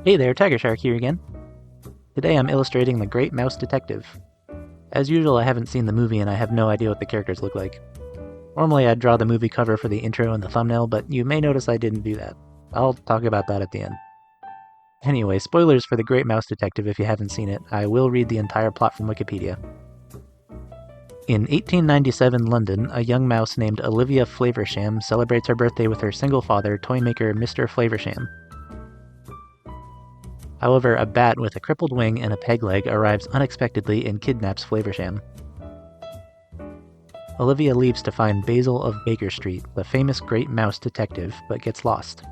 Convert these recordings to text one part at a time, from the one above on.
Hey there, TigerShark here again. Today I'm illustrating The Great Mouse Detective. As usual, I haven't seen the movie and I have no idea what the characters look like. Normally I'd draw the movie cover for the intro and the thumbnail, but you may notice I didn't do that. I'll talk about that at the end. Anyway, spoilers for The Great Mouse Detective if you haven't seen it. I will read the entire plot from Wikipedia. In 1897 London, a young mouse named Olivia Flaversham celebrates her birthday with her single father, toymaker Mr. Flaversham. However, a bat with a crippled wing and a peg leg arrives unexpectedly and kidnaps Flaversham. Olivia leaves to find Basil of Baker Street, the famous great mouse detective, but gets lost.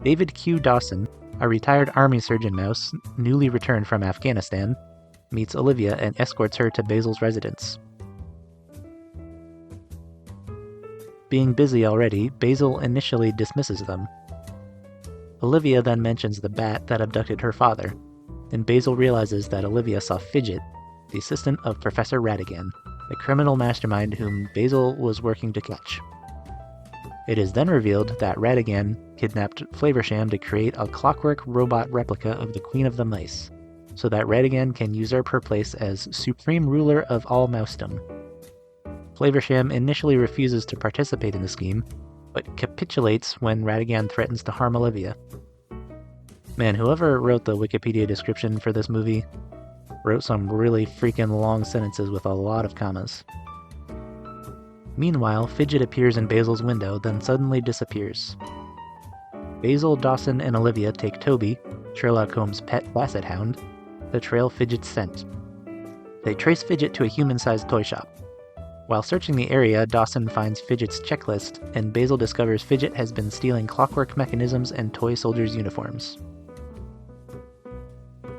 David Q. Dawson, a retired army surgeon mouse, newly returned from Afghanistan, meets Olivia and escorts her to Basil's residence. Being busy already, Basil initially dismisses them. Olivia then mentions the bat that abducted her father, and Basil realizes that Olivia saw Fidget, the assistant of Professor Ratigan, the criminal mastermind whom Basil was working to catch. It is then revealed that Ratigan kidnapped Flaversham to create a clockwork robot replica of the Queen of the Mice, so that Ratigan can usurp her place as supreme ruler of all mousedom. Flaversham initially refuses to participate in the scheme, but capitulates when Ratigan threatens to harm Olivia. Man, whoever wrote the Wikipedia description for this movie wrote some really freaking long sentences with a lot of commas. Meanwhile, Fidget appears in Basil's window, then suddenly disappears. Basil, Dawson, and Olivia take Toby, Sherlock Holmes' pet basset hound, to trail Fidget's scent. They trace Fidget to a human-sized toy shop. While searching the area, Dawson finds Fidget's checklist, and Basil discovers Fidget has been stealing clockwork mechanisms and toy soldiers' uniforms.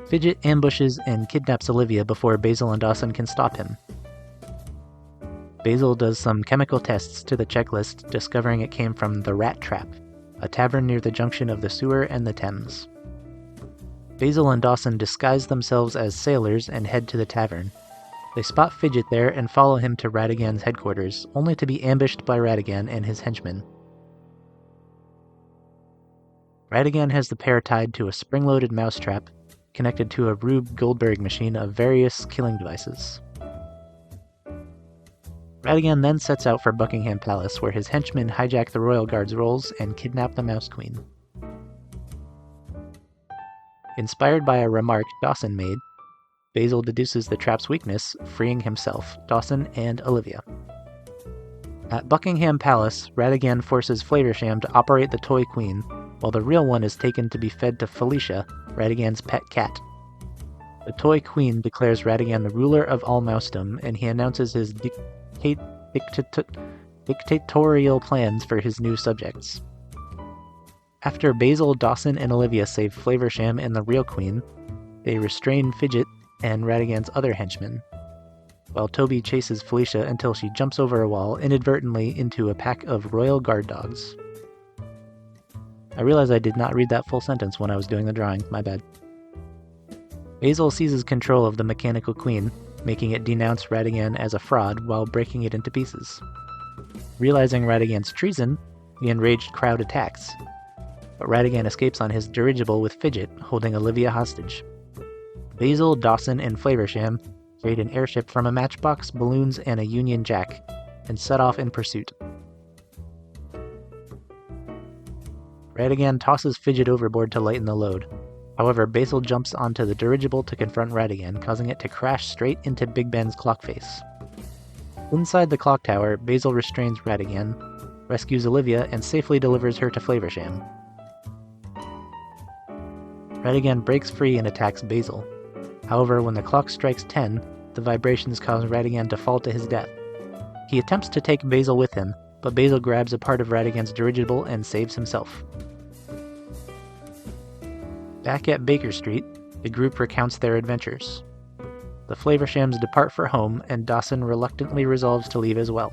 Fidget ambushes and kidnaps Olivia before Basil and Dawson can stop him. Basil does some chemical tests to the checklist, discovering it came from the Rat Trap, a tavern near the junction of the sewer and the Thames. Basil and Dawson disguise themselves as sailors and head to the tavern. They spot Fidget there and follow him to Ratigan's headquarters, only to be ambushed by Ratigan and his henchmen. Ratigan has the pair tied to a spring-loaded mousetrap, connected to a Rube Goldberg machine of various killing devices. Ratigan then sets out for Buckingham Palace, where his henchmen hijack the royal guard's rolls and kidnap the Mouse Queen. Inspired by a remark Dawson made, Basil deduces the trap's weakness, freeing himself, Dawson, and Olivia. At Buckingham Palace, Ratigan forces Flaversham to operate the toy queen, while the real one is taken to be fed to Felicia, Ratigan's pet cat. The toy queen declares Ratigan the ruler of all mousedom, and he announces his dictatorial plans for his new subjects. After Basil, Dawson, and Olivia save Flaversham and the real queen, they restrain Fidget and Ratigan's other henchmen, while Toby chases Felicia until she jumps over a wall inadvertently into a pack of royal guard dogs. I realize I did not read that full sentence when I was doing the drawing, my bad. Basil seizes control of the mechanical queen, making it denounce Ratigan as a fraud while breaking it into pieces. Realizing Ratigan's treason, the enraged crowd attacks, but Ratigan escapes on his dirigible with Fidget, holding Olivia hostage. Basil, Dawson, and Flaversham create an airship from a matchbox, balloons, and a Union Jack, and set off in pursuit. Ratigan tosses Fidget overboard to lighten the load. However, Basil jumps onto the dirigible to confront Ratigan, causing it to crash straight into Big Ben's clock face. Inside the clock tower, Basil restrains Ratigan, rescues Olivia, and safely delivers her to Flaversham. Ratigan breaks free and attacks Basil. However, when the clock strikes 10, the vibrations cause Ratigan to fall to his death. He attempts to take Basil with him, but Basil grabs a part of Ratigan's dirigible and saves himself. Back at Baker Street, the group recounts their adventures. The Flavershams depart for home, and Dawson reluctantly resolves to leave as well.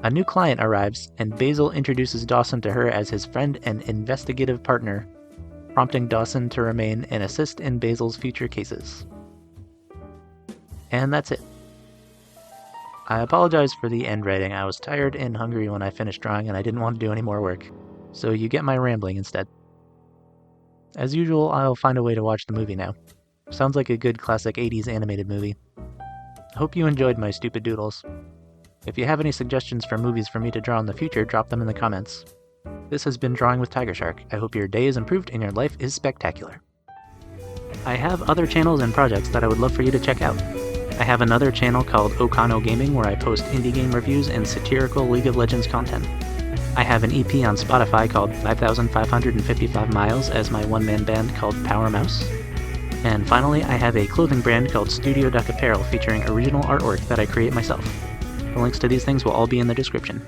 A new client arrives, and Basil introduces Dawson to her as his friend and investigative partner, prompting Dawson to remain and assist in Basil's future cases. And that's it. I apologize for the end writing. I was tired and hungry when I finished drawing and I didn't want to do any more work, so you get my rambling instead. As usual, I'll find a way to watch the movie now. Sounds like a good classic 80s animated movie. I hope you enjoyed my stupid doodles. If you have any suggestions for movies for me to draw in the future, drop them in the comments. This has been Drawing with TigerShark. I hope your day is improved and your life is spectacular. I have other channels and projects that I would love for you to check out. I have another channel called Okano Gaming where I post indie game reviews and satirical League of Legends content. I have an EP on Spotify called 5,555 Miles as my one-man band called Power Mouse. And finally, I have a clothing brand called Studio Duck Apparel featuring original artwork that I create myself. The links to these things will all be in the description.